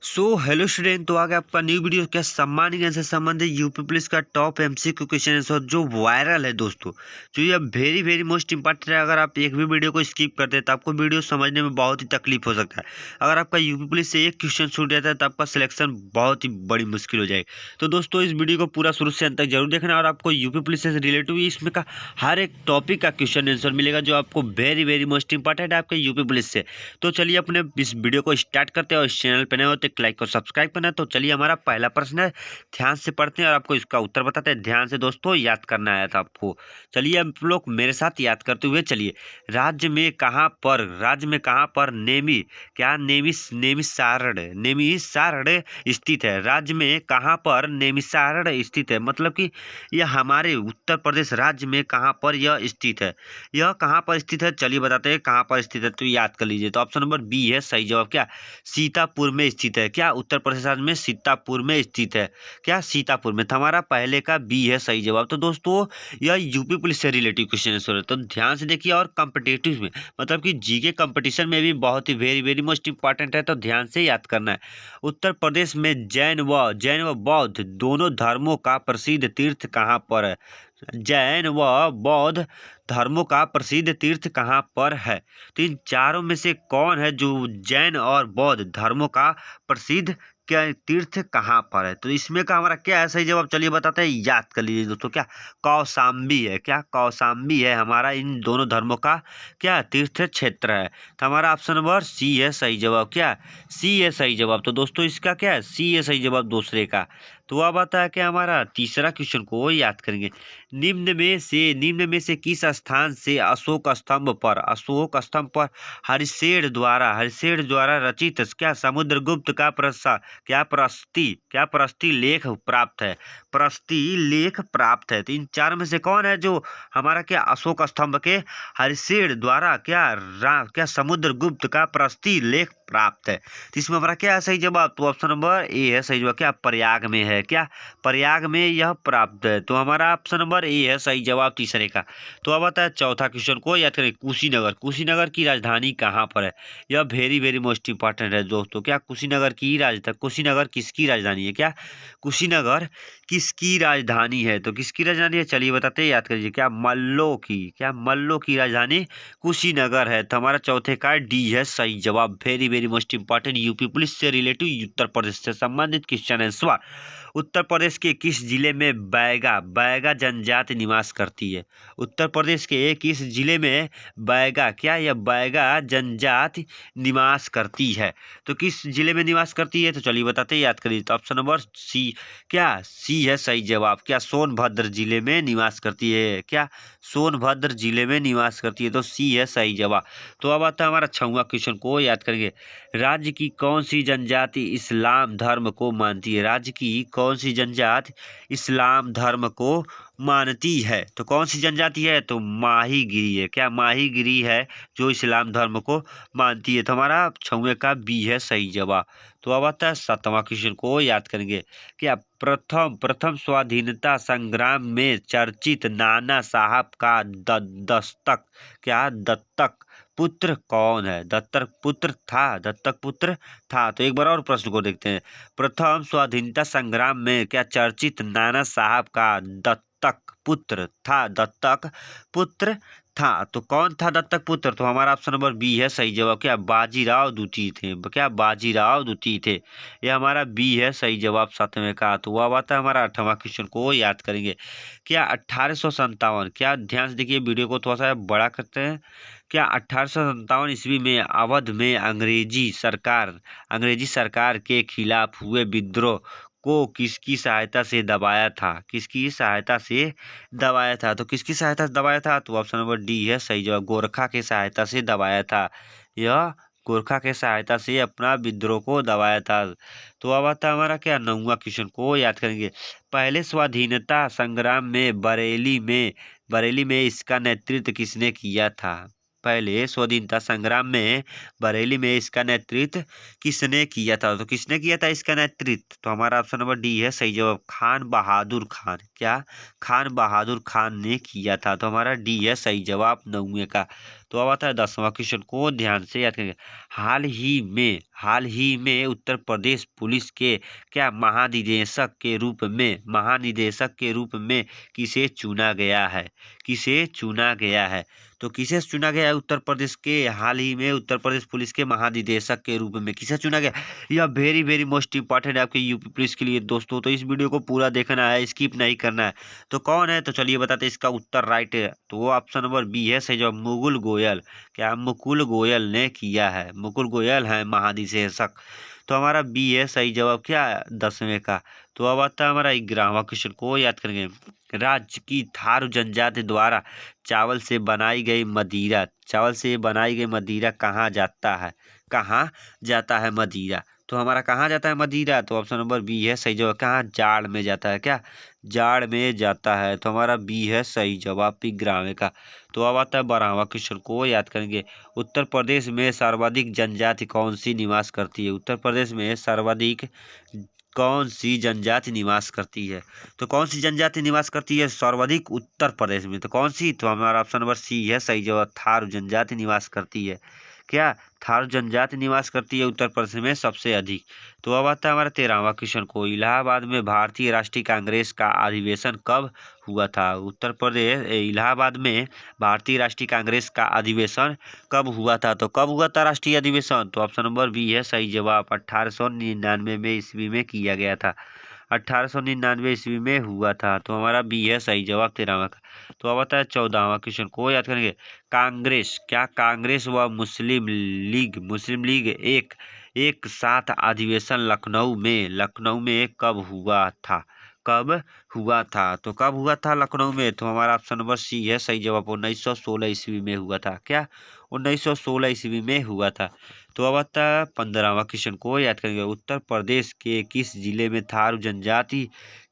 Hello student, तो आगे आपका न्यू वीडियो क्या सम्मानित से संबंधित यूपी पुलिस का टॉप एमसीक्यू क्वेश्चन आंसर जो वायरल है दोस्तों। जो ये वेरी वेरी मोस्ट इंपॉर्टेंट है। अगर आप एक भी वीडियो को स्किप करते हैं तो आपको वीडियो समझने में बहुत ही तकलीफ हो सकता है। अगर आपका यूपी पुलिस से एक क्वेश्चन छूट जाता है तो आपका सिलेक्शन बहुत ही बड़ी मुश्किल हो जाएगी। तो दोस्तों इस वीडियो को पूरा शुरू से अंत तक जरूर देखना और आपको यूपी पुलिस से रिलेटिव इसमें का हर एक टॉपिक का क्वेश्चन आंसर मिलेगा जो आपको वेरी वेरी मोस्ट इंपॉर्टेंट है आपके यूपी पुलिस से। तो चलिए अपने इस वीडियो को स्टार्ट करते हैं और इस चैनल पर नए होते लाइक और सब्सक्राइब करना है। तो चलिए हमारा पहला प्रश्न है, ध्यान से पढ़ते हैं और आपको इसका उत्तर बताते हैं। ध्यान से दोस्तों याद करना आया था आपको। चलिए आप लोग मेरे साथ याद करते हुए चलिए। राज्य में कहाँ पर नेमिसारण स्थित है। राज्य में कहाँ पर नेमिसारण स्थित है, मतलब कि यह हमारे उत्तर प्रदेश राज्य में कहाँ पर यह स्थित है। यह कहाँ पर स्थित है चलिए बताते हैं कहाँ पर स्थित है, तो याद कर लीजिए। तो ऑप्शन नंबर बी है सही जवाब। क्या सीतापुर में स्थित है। क्या उत्तर प्रदेश राज्य में सीतापुर में स्थित है। क्या सीतापुर में, तो हमारा पहले का बी है सही जवाब। तो दोस्तों यह यूपी पुलिस से रिलेटिव क्वेश्चन है, तो ध्यान से देखिए। और कॉम्पिटिटिव में मतलब कि जीके कंपटीशन में भी बहुत ही वेरी वेरी मोस्ट इंपॉर्टेंट है, तो ध्यान से याद करना है। उत्तर प्रदेश में जैन व बौद्ध दोनों धर्मों का प्रसिद्ध तीर्थ कहाँ पर है। जैन व बौद्ध धर्मों का प्रसिद्ध तीर्थ कहाँ पर है। तो इन चारों में से कौन है जो जैन और बौद्ध धर्मों का प्रसिद्ध क्या तीर्थ कहाँ पर है। तो इसमें का हमारा क्या है सही जवाब चलिए बताते हैं। याद कर लीजिए दोस्तों, क्या कौशाम्बी है। क्या कौशाम्बी है हमारा इन दोनों धर्मों का क्या तीर्थ क्षेत्र है। तो हमारा ऑप्शन नंबर सी है सही जवाब। क्या सी है सही जवाब। तो दोस्तों इसका क्या है, सी है सही जवाब दूसरे का। तो अब आता है कि हमारा तीसरा क्वेश्चन को याद करेंगे। निम्न में से किस स्थान से अशोक स्तंभ पर हरिशेर द्वारा रचित क्या समुद्रगुप्त का प्रस्ती लेख प्राप्त है। प्रस्ती लेख प्राप्त है। तो इन चार में से कौन है जो हमारा क्या अशोक स्तंभ के हरिशेर द्वारा क्या समुद्रगुप्त का प्रस्ती लेख प्राप्त है। तो इसमें हमारा क्या है सही जवाब, तो ऑप्शन नंबर ए है सही जवाब। क्या प्रयाग में है। क्या प्रयाग में यह प्राप्त है। तो हमारा ऑप्शन नंबर ए है सही जवाब तीसरे का। तो अब आता है चौथा क्वेश्चन को याद करें। कुशीनगर की राजधानी कहाँ पर है। यह वेरी वेरी मोस्ट इंपॉर्टेंट है दोस्तों। क्या कुशीनगर किसकी राजधानी है। क्या कुशीनगर किसकी राजधानी है। तो किसकी राजधानी है चलिए बताते हैं, याद करिए। क्या मल्लों की राजधानी कुशीनगर है। तो हमारा चौथे का डी है सही जवाब। Very very most important UP police से रिलेटिव उत्तर प्रदेश से संबंधित क्वेश्चन आंसर। उत्तर प्रदेश के किस जिले में बैगा जनजाति निवास करती है। उत्तर प्रदेश के किस जिले में बैगा जनजाति निवास करती है। तो किस जिले में निवास करती है तो चलिए बताते हैं, याद करिए। तो ऑप्शन नंबर सी है सही जवाब। क्या सोनभद्र जिले में निवास करती है। क्या सोनभद्र जिले में निवास करती है। तो सी है सही जवाब। तो अब आता है हमारा छठवां क्वेश्चन को याद करेंगे। राज्य की कौन सी जनजाति इस्लाम धर्म को मानती है। राज्य की कौन सी जनजाति इस्लाम धर्म को मानती है। तो कौन सी जनजाति है, तो माहीगिरी है। क्या माहीगिरी है जो इस्लाम धर्म को मानती है। तो हमारा छठवें का बी है सही जवाब। तो अब आता है सातवां क्वेश्चन को याद करेंगे। क्या प्रथम स्वाधीनता संग्राम में चर्चित नाना साहब का दत्तक पुत्र कौन है। दत्तक पुत्र था। तो एक बार और प्रश्न को देखते हैं। प्रथम स्वाधीनता संग्राम में क्या चर्चित नाना साहब का दत्तक पुत्र था। तो कौन था दत्तक पुत्र, तो हमारा ऑप्शन नंबर बी है सही जवाब। क्या बाजीराव द्वितीय थे। क्या बाजीराव द्वितीय थे। ये हमारा बी है सही जवाब सातवें का। तो वह आता है हमारा आठवां क्वेश्चन को याद करेंगे। क्या 1857, क्या ध्यान से देखिए वीडियो को थोड़ा सा बड़ा करते हैं। क्या 1857 ईस्वी में अवध में अंग्रेजी सरकार के खिलाफ हुए विद्रोह को किसकी सहायता से दबाया था। किसकी सहायता से दबाया था। तो किसकी सहायता से दबाया था, तो ऑप्शन नंबर डी है सही जवाब। गोरखा के सहायता से दबाया था। यह गोरखा के सहायता से अपना विद्रोह को दबाया था। तो अब आता है हमारा क्या नौवां क्वेश्चन को याद करेंगे। पहले स्वाधीनता संग्राम में बरेली में इसका नेतृत्व किसने किया था। पहले स्वाधीनता संग्राम में बरेली में इसका नेतृत्व किसने किया था। तो किसने किया था इसका नेतृत्व, तो हमारा ऑप्शन नंबर डी है सही जवाब। खान बहादुर खान। क्या खान बहादुर खान ने किया था। तो हमारा डी है सही जवाब नौवे का। तो अब आता है 10वां क्वेश्चन को ध्यान से याद करेंगे। हाल ही में उत्तर प्रदेश पुलिस के क्या महानिदेशक के रूप में किसे चुना गया है? किसे चुना गया है? तो किसे चुना गया है उत्तर प्रदेश के हाल ही में उत्तर प्रदेश पुलिस के महानिदेशक के रूप में किसे चुना गया? यह वेरी वेरी मोस्ट इंपॉर्टेंट है आपके यूपी पुलिस के लिए दोस्तों, तो इस वीडियो को पूरा देखना है, स्किप नहीं करना है। तो कौन है? तो चलिए बताते हैं इसका उत्तर राइट है, तो वो ऑप्शन नंबर बी है सही जवाब, मुकुल गोयल। क्या मुकुल गोयल ने किया है? मुकुल गोयल है महानिदेशक। तो हमारा बी है सही जवाब क्या 10वें का। तो अब आता है हमारा 11वां क्वेश्चन को याद करेंगे। राज्य की थारू जनजाति द्वारा चावल से बनाई गई मदिरा कहाँ जाता है? कहाँ जाता है मदिरा? तो हमारा कहाँ जाता है मदिरा? तो ऑप्शन नंबर बी है सही जवाब। कहाँ? जाड़ में जाता है। क्या? जाड़ में जाता है। तो हमारा बी है सही जवाब 11वें का। तो अब आता है 12वां क्वेश्चन को याद करेंगे। उत्तर प्रदेश में सर्वाधिक जनजाति कौन सी निवास करती है? उत्तर प्रदेश में सर्वाधिक कौन सी जनजाति निवास करती है? तो कौन सी जनजाति निवास करती है सर्वाधिक उत्तर प्रदेश में? तो कौन सी? तो हमारा ऑप्शन नंबर सी है सही जवाब, थारू जनजाति निवास करती है। क्या? थारू जनजाति निवास करती है उत्तर प्रदेश में सबसे अधिक। तो अब आता है हमारा 13वां क्वेश्चन को। इलाहाबाद में भारतीय राष्ट्रीय कांग्रेस का अधिवेशन कब हुआ था? उत्तर प्रदेश इलाहाबाद में भारतीय राष्ट्रीय कांग्रेस का अधिवेशन कब हुआ था? तो कब हुआ था राष्ट्रीय अधिवेशन? तो ऑप्शन नंबर बी है सही जवाब, 1899 में ईस्वी में किया गया था। 1899 ईस्वी में हुआ था। तो हमारा बी है सही जवाब 13वां का। तो अब आता है 14वां क्वेश्चन को याद करेंगे। कांग्रेस व मुस्लिम लीग एक साथ अधिवेशन लखनऊ में कब हुआ था? कब हुआ था? तो कब हुआ था लखनऊ में? तो हमारा ऑप्शन नंबर सी है सही जवाब, 1916 ईस्वी में हुआ था। क्या? 1916 ईस्वी में हुआ था। तो अब आता है 15वां क्वेश्चन को याद करेंगे। उत्तर प्रदेश के किस जिले में थारू जनजाति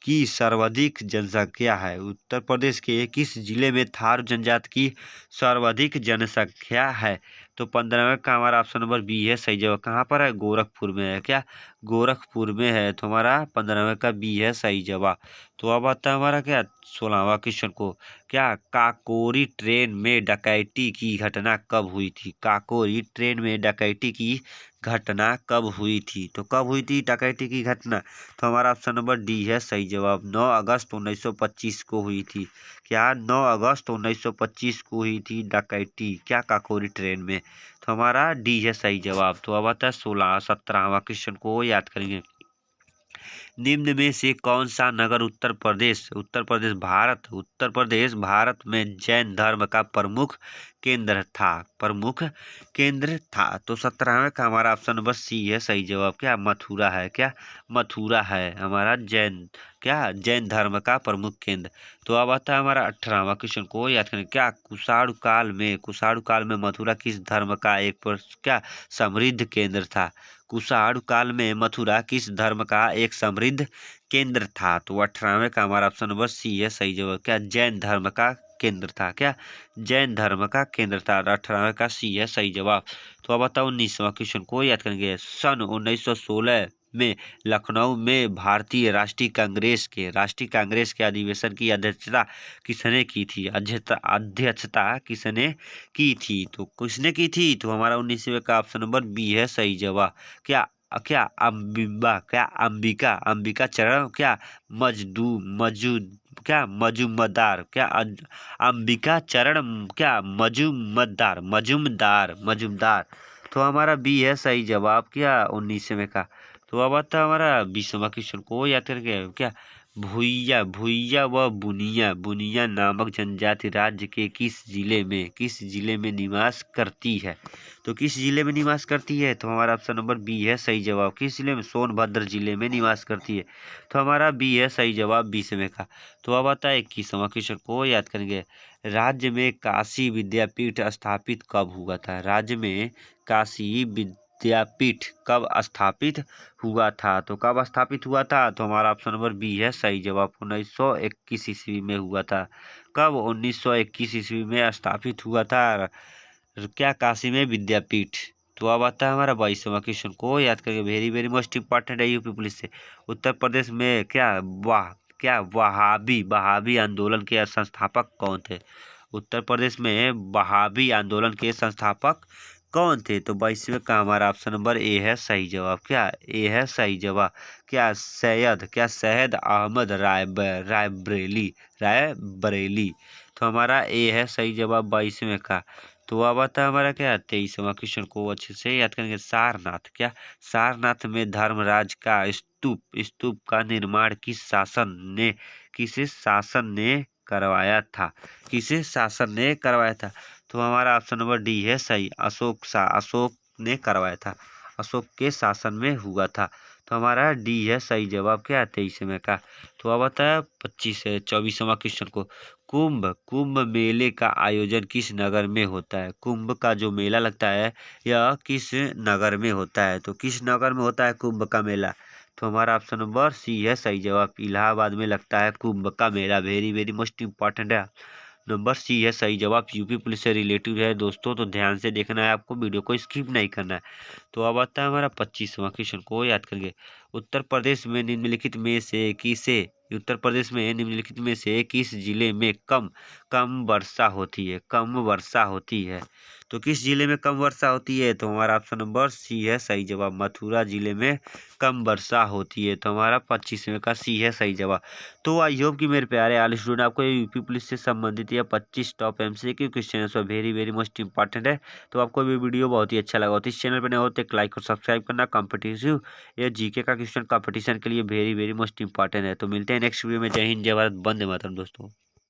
की सर्वाधिक जनसंख्या है? उत्तर प्रदेश के किस जिले में थारू जनजाति की सर्वाधिक जनसंख्या है? तो 15वें का हमारा ऑप्शन नंबर बी है सही जवाब। कहाँ पर है? गोरखपुर में है। क्या? गोरखपुर में है। तो हमारा 15वें का बी है सही जवाब। तो अब आता है हमारा क्या 16वां क्वेश्चन को। क्या काकोरी ट्रेन में डकैती की घटना कब हुई थी? काकोरी ट्रेन में डकैती की घटना कब हुई थी? तो कब हुई थी डकैती की घटना? तो हमारा ऑप्शन नंबर डी है सही जवाब, 9 अगस्त 1925 को हुई थी। क्या? 9 अगस्त 1925 को हुई थी डकैती क्या काकोरी ट्रेन में? तो हमारा डी है सही जवाब। तो अब आता है 17वां क्वेश्चन को याद करेंगे। निम्न में से कौन सा नगर उत्तर प्रदेश भारत में जैन धर्म का प्रमुख केंद्र था? तो 17वें का हमारा ऑप्शन नंबर सी है सही जवाब। क्या? मथुरा है। क्या? मथुरा है हमारा जैन धर्म का प्रमुख केंद्र। तो अब आता है हमारा 18वां क्वेश्चन को याद करें। क्या कुषाणु काल में मथुरा किस धर्म का क्या समृद्ध केंद्र था? कुषाणु काल में मथुरा किस धर्म का एक समृद्ध केंद्र था? तो 18वें का हमारा ऑप्शन नंबर सी है सही जवाब। क्या? जैन धर्म का केंद्र था। क्या? जैन धर्म का केंद्र था। 18वें का सी है सही जवाब। तो अब बताओ 19वां क्वेश्चन को याद करेंगे। सन 1916 में लखनऊ में भारतीय राष्ट्रीय कांग्रेस के अधिवेशन की अध्यक्षता किसने की थी? अध्यक्षता किसने की थी? तो किसने की थी? तो हमारा 19वें का ऑप्शन नंबर बी है सही जवाब। क्या? अंबिका चरण क्या मजूमदार अंबिका चरण क्या मजूमदार। तो हमारा बी है सही जवाब क्या 19वें का। तो अब आता है हमारा 20वां क्वेश्चन को याद करके। क्या? भुइया व बुनिया नामक जनजाति राज्य के किस जिले में निवास करती है? तो किस जिले में निवास करती है? तो हमारा ऑप्शन नंबर बी है सही जवाब। किस जिले में? सोनभद्र जिले में निवास करती है। तो हमारा बी है सही जवाब 20वें का। तो अब आता है 21वां क्वेश्चन को याद करेंगे। राज्य में काशी विद्यापीठ स्थापित कब हुआ था? राज्य में काशी विद्यापीठ कब स्थापित हुआ था? तो कब स्थापित हुआ था? तो हमारा ऑप्शन नंबर बी है सही जवाब, 1921 ईस्वी में हुआ था। कब? 1921 ईस्वी में स्थापित हुआ था क्या काशी में विद्यापीठ। तो अब आता है हमारा 22वां क्वेश्चन को याद करके। वेरी वेरी मोस्ट इंपॉर्टेंट है यूपी पुलिस से। उत्तर प्रदेश में वहाबी आंदोलन के संस्थापक कौन थे? उत्तर प्रदेश में वहाबी आंदोलन के संस्थापक कौन थे? तो 22वें का हमारा ऑप्शन नंबर ए है सही जवाब। क्या ए है सही जवाब? क्या सैयद अहमद रायबरेली। तो हमारा ए है सही जवाब 22वें का। तो अब आता है हमारा क्या 23वां क्वेश्चन को अच्छे से याद करेंगे। सारनाथ में धर्मराज का स्तूप का निर्माण किस शासन ने करवाया था? किसे शासन ने करवाया था? तो हमारा ऑप्शन नंबर डी है सही। अशोक ने करवाया था। अशोक के शासन में हुआ था। तो हमारा डी है सही जवाब। क्या 23वें का। तो अब आता है 24वां क्वेश्चन को। कुंभ मेले का आयोजन किस नगर में होता है? कुंभ का जो मेला लगता है यह किस नगर में होता है? तो किस नगर में होता है कुंभ का मेला? तो हमारा ऑप्शन नंबर सी है सही जवाब। इलाहाबाद में लगता है कुंभ का मेला। वेरी वेरी मोस्ट इंपॉर्टेंट है। नंबर सी है सही जवाब। यूपी पुलिस से रिलेटिव है दोस्तों, तो ध्यान से देखना है आपको, वीडियो को स्किप नहीं करना है। तो अब आता है हमारा 25वां क्वेश्चन को याद करिए। उत्तर प्रदेश में निम्नलिखित में से किस जिले में कम वर्षा होती है? कम वर्षा होती है। तो किस जिले में कम वर्षा होती है? तो हमारा ऑप्शन नंबर सी है सही जवाब। मथुरा जिले में कम वर्षा होती है। तो हमारा 25वें का सी है सही जवाब। तो आई होप कि मेरे प्यारे ऑल स्टूडेंट आपको यूपी पुलिस से संबंधित यह 25 टॉप एमसीक्यू क्वेश्चन है वेरी वेरी मोस्ट इंपॉर्टेंट है। तो आपको ये वीडियो बहुत ही अच्छा लगा हो तो इस चैनल पर नए हो तो एक लाइक और सब्सक्राइब करना। कॉम्पिटिटिव या जीके का क्वेश्चन कंपटीशन के लिए वेरी वेरी मोस्ट इंपॉर्टेंट है। तो मिलते हैं नेक्स्ट वीडियो में। जय हिंद जय भारत, वंदे मातरम दोस्तों।